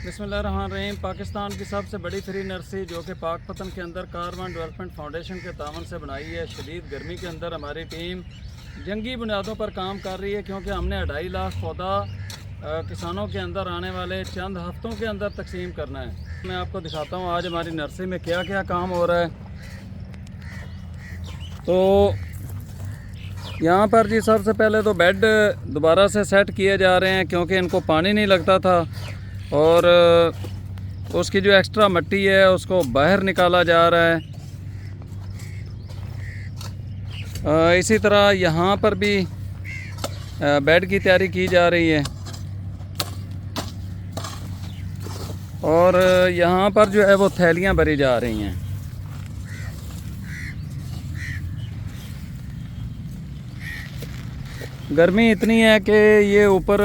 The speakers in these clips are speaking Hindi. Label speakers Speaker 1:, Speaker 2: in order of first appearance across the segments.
Speaker 1: बिस्मिल्लाहिर्रहमानिर्रहीम। पाकिस्तान की सबसे बड़ी फ्री नर्सरी जो कि पाकपतन के अंदर कारवान डेवलपमेंट फाउंडेशन के तावन से बनाई है। शदीद गर्मी के अंदर हमारी टीम जंगी बुनियादों पर काम कर रही है, क्योंकि हमने 2.5 लाख पौधा किसानों के अंदर आने वाले चंद हफ्तों के अंदर तकसीम करना है। मैं आपको दिखाता हूँ आज हमारी नर्सरी में क्या क्या काम हो रहा है। तो यहाँ पर जी सबसे पहले तो बेड दोबारा से सेट किए जा रहे हैं, क्योंकि इनको पानी नहीं लगता था और उसकी जो एक्स्ट्रा मिट्टी है उसको बाहर निकाला जा रहा है। इसी तरह यहाँ पर भी बेड की तैयारी की जा रही है और यहाँ पर जो है वो थैलियाँ भरी जा रही हैं। गर्मी इतनी है कि ये ऊपर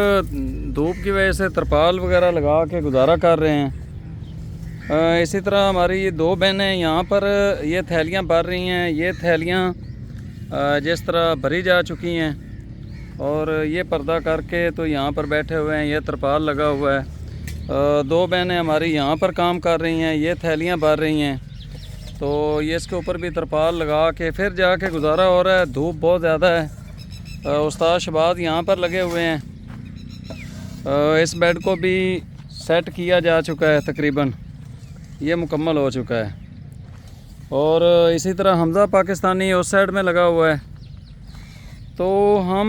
Speaker 1: धूप की वजह से तरपाल वगैरह लगा के गुजारा कर रहे हैं। इसी तरह हमारी ये 2 बहनें यहाँ पर ये थैलियाँ भर रही हैं। ये थैलियाँ जिस तरह भरी जा चुकी हैं और ये पर्दा करके तो यहाँ पर बैठे हुए हैं, ये तरपाल लगा हुआ है। 2 बहनें हमारी यहाँ पर काम कर रही हैं, ये थैलियाँ भर रही हैं। तो ये इसके ऊपर भी तरपाल लगा के फिर जाके गुजारा हो रहा है। धूप बहुत ज़्यादा है। उस्ताद शहबाज यहाँ पर लगे हुए हैं। इस बेड को भी सेट किया जा चुका है, तकरीबन ये मुकम्मल हो चुका है। और इसी तरह हमज़ा पाकिस्तानी उस साइड में लगा हुआ है। तो हम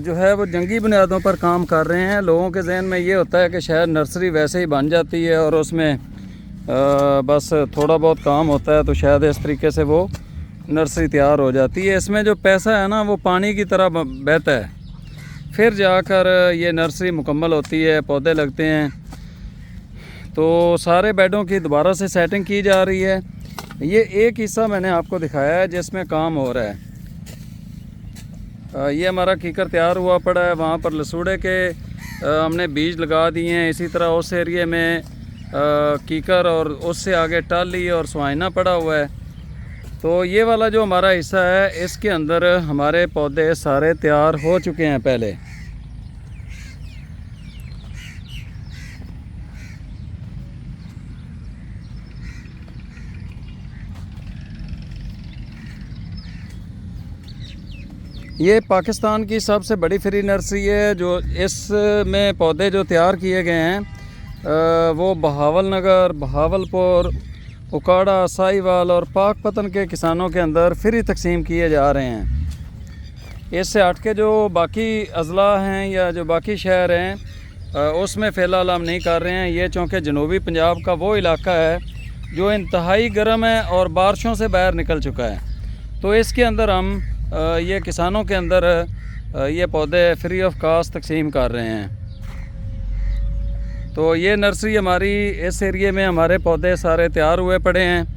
Speaker 1: जो है वो जंगी बुनियादों पर काम कर रहे हैं। लोगों के जहन में ये होता है कि शायद नर्सरी वैसे ही बन जाती है और उसमें बस थोड़ा बहुत काम होता है, तो शायद इस तरीके से वो नर्सरी तैयार हो जाती है। इसमें जो पैसा है ना वो पानी की तरह बहता है, फिर जाकर ये नर्सरी मुकम्मल होती है, पौधे लगते हैं। तो सारे बेडों की दोबारा से सेटिंग की जा रही है। ये एक हिस्सा मैंने आपको दिखाया है जिसमें काम हो रहा है। ये हमारा कीकर तैयार हुआ पड़ा है, वहाँ पर लसूड़े के हमने बीज लगा दिए हैं। इसी तरह उस एरिए में कीकर और उससे आगे टाली और सुहाइना पड़ा हुआ है। तो ये वाला जो हमारा हिस्सा है इसके अंदर हमारे पौधे सारे तैयार हो चुके हैं पहले। ये पाकिस्तान की सबसे बड़ी फ्री नर्सरी है। जो इसमें पौधे जो तैयार किए गए हैं वो बहावल नगर, बहावलपुर, उकाड़ा, साहिवाल और पाकपतन के किसानों के अंदर फ्री तकसीम किए जा रहे हैं। इससे हट के जो बाकी अजला हैं या जो बाकी शहर हैं उसमें फ़िलहाल हम नहीं कर रहे हैं। ये चूँकि जनूबी पंजाब का वो इलाका है जो इंतहाई गर्म है और बारिशों से बाहर निकल चुका है, तो इसके अंदर हम ये किसानों के अंदर ये पौधे फ्री ऑफ कास्ट तकसीम कर रहे हैं। तो ये नर्सरी हमारी इस एरिए में हमारे पौधे सारे तैयार हुए पड़े हैं।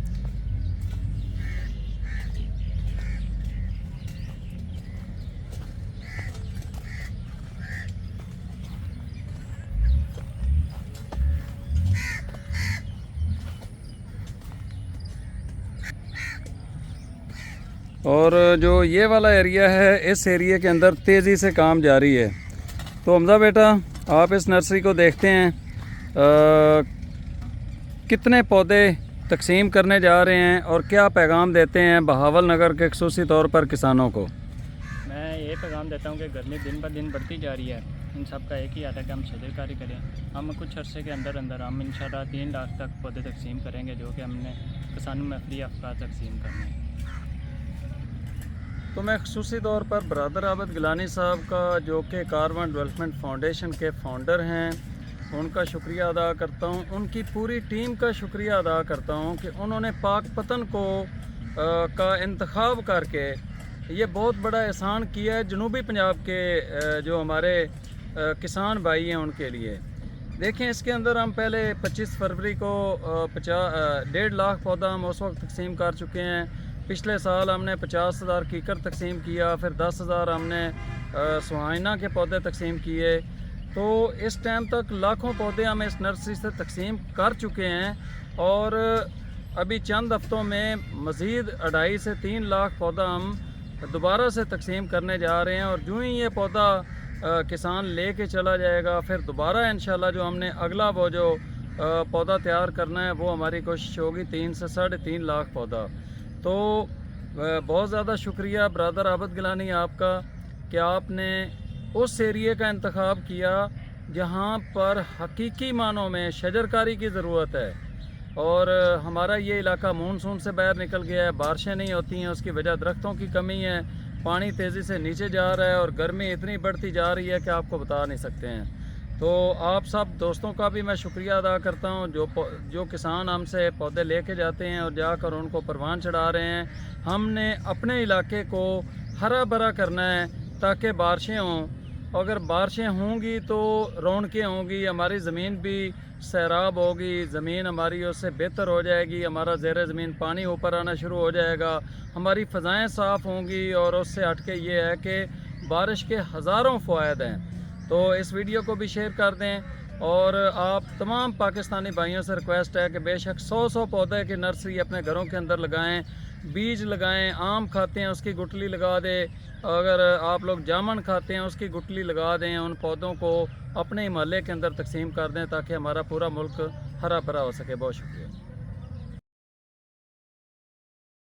Speaker 1: और जो ये वाला एरिया है इस एरिया के अंदर तेज़ी से काम जारी है। तो हमजा बेटा आप इस नर्सरी को देखते हैं, कितने पौधे तकसीम करने जा रहे हैं और क्या पैगाम देते हैं बहावल नगर के ख़ुसूसी तौर पर किसानों को।
Speaker 2: मैं ये पैगाम देता हूँ कि गर्मी दिन ब दिन बढ़ती जा रही है। इन सब का एक ही आता है कि हम सजरकारी करें। हम कुछ अर्से के अंदर हम इंशाल्लाह 3 लाख तक पौधे तकसीम करेंगे, जो कि हमने किसानों में फ्री अफकार तकसीम करने हैं।
Speaker 1: तो मैं ख़ुसूसी तौर पर ब्रदर आबद गिलानी साहब का, जो कि कारवान डेवलपमेंट फाउंडेशन के फ़ाउंडर हैं, उनका शुक्रिया अदा करता हूं। उनकी पूरी टीम का शुक्रिया अदा करता हूं कि उन्होंने पाकपतन को का इंतखाब करके ये बहुत बड़ा एहसान किया है जनूबी पंजाब के जो हमारे किसान भाई हैं उनके लिए। देखें इसके अंदर हम पहले 25 फरवरी को 1.5 लाख पौधा हम उस वक्त तकसीम कर चुके हैं। पिछले साल हमने 50,000 कीकर तकसीम किया, फिर 10,000 हमने सुहाइना के पौधे तकसीम किए। तो इस टाइम तक लाखों पौधे हम इस नर्सरी से तकसीम कर चुके हैं और अभी चंद हफ्तों में मज़ीद 2.5 से 3 लाख पौधा हम दोबारा से तकसीम करने जा रहे हैं। और जो ही ये पौधा किसान लेके चला जाएगा। फिर दोबारा इंशाल्लाह जो हमने अगला वो जो पौधा तैयार करना है वो हमारी कोशिश होगी 3 से 3.5 लाख पौधा। तो बहुत ज़्यादा शुक्रिया ब्रदर आबद गिलानी आपका कि आपने उस एरिए का इंतखाब किया जहाँ पर हकीकी मानों में शजरकारी की ज़रूरत है। और हमारा ये इलाका मानसून से बाहर निकल गया है, बारिशें नहीं होती हैं, उसकी वजह दरख्तों की कमी है, पानी तेज़ी से नीचे जा रहा है और गर्मी इतनी बढ़ती जा रही है कि आपको बता नहीं सकते हैं। तो आप सब दोस्तों का भी मैं शुक्रिया अदा करता हूं जो किसान हमसे पौधे लेके जाते हैं और जाकर उनको परवान चढ़ा रहे हैं। हमने अपने इलाके को हरा भरा करना है ताकि बारिशें हों। अगर बारिशें होंगी तो रौनकें होंगी, हमारी ज़मीन भी सैराब होगी, ज़मीन हमारी उससे बेहतर हो जाएगी, हमारा ज़ेर ज़मीन पानी ऊपर आना शुरू हो जाएगा, हमारी फ़ज़ाएँ साफ़ होंगी। और उससे हट के ये है कि बारिश के हज़ारों फ़वायद हैं। तो इस वीडियो को भी शेयर कर दें। और आप तमाम पाकिस्तानी भाइयों से रिक्वेस्ट है कि बेशक 100 पौधे की नर्सरी अपने घरों के अंदर लगाएं, बीज लगाएं। आम खाते हैं उसकी गुठली लगा दें, अगर आप लोग जामुन खाते हैं उसकी गुठली लगा दें। उन पौधों को अपने ही मोहल्ले के अंदर तकसीम कर दें ताकि हमारा पूरा मुल्क हरा भरा हो सके। बहुत शुक्रिया।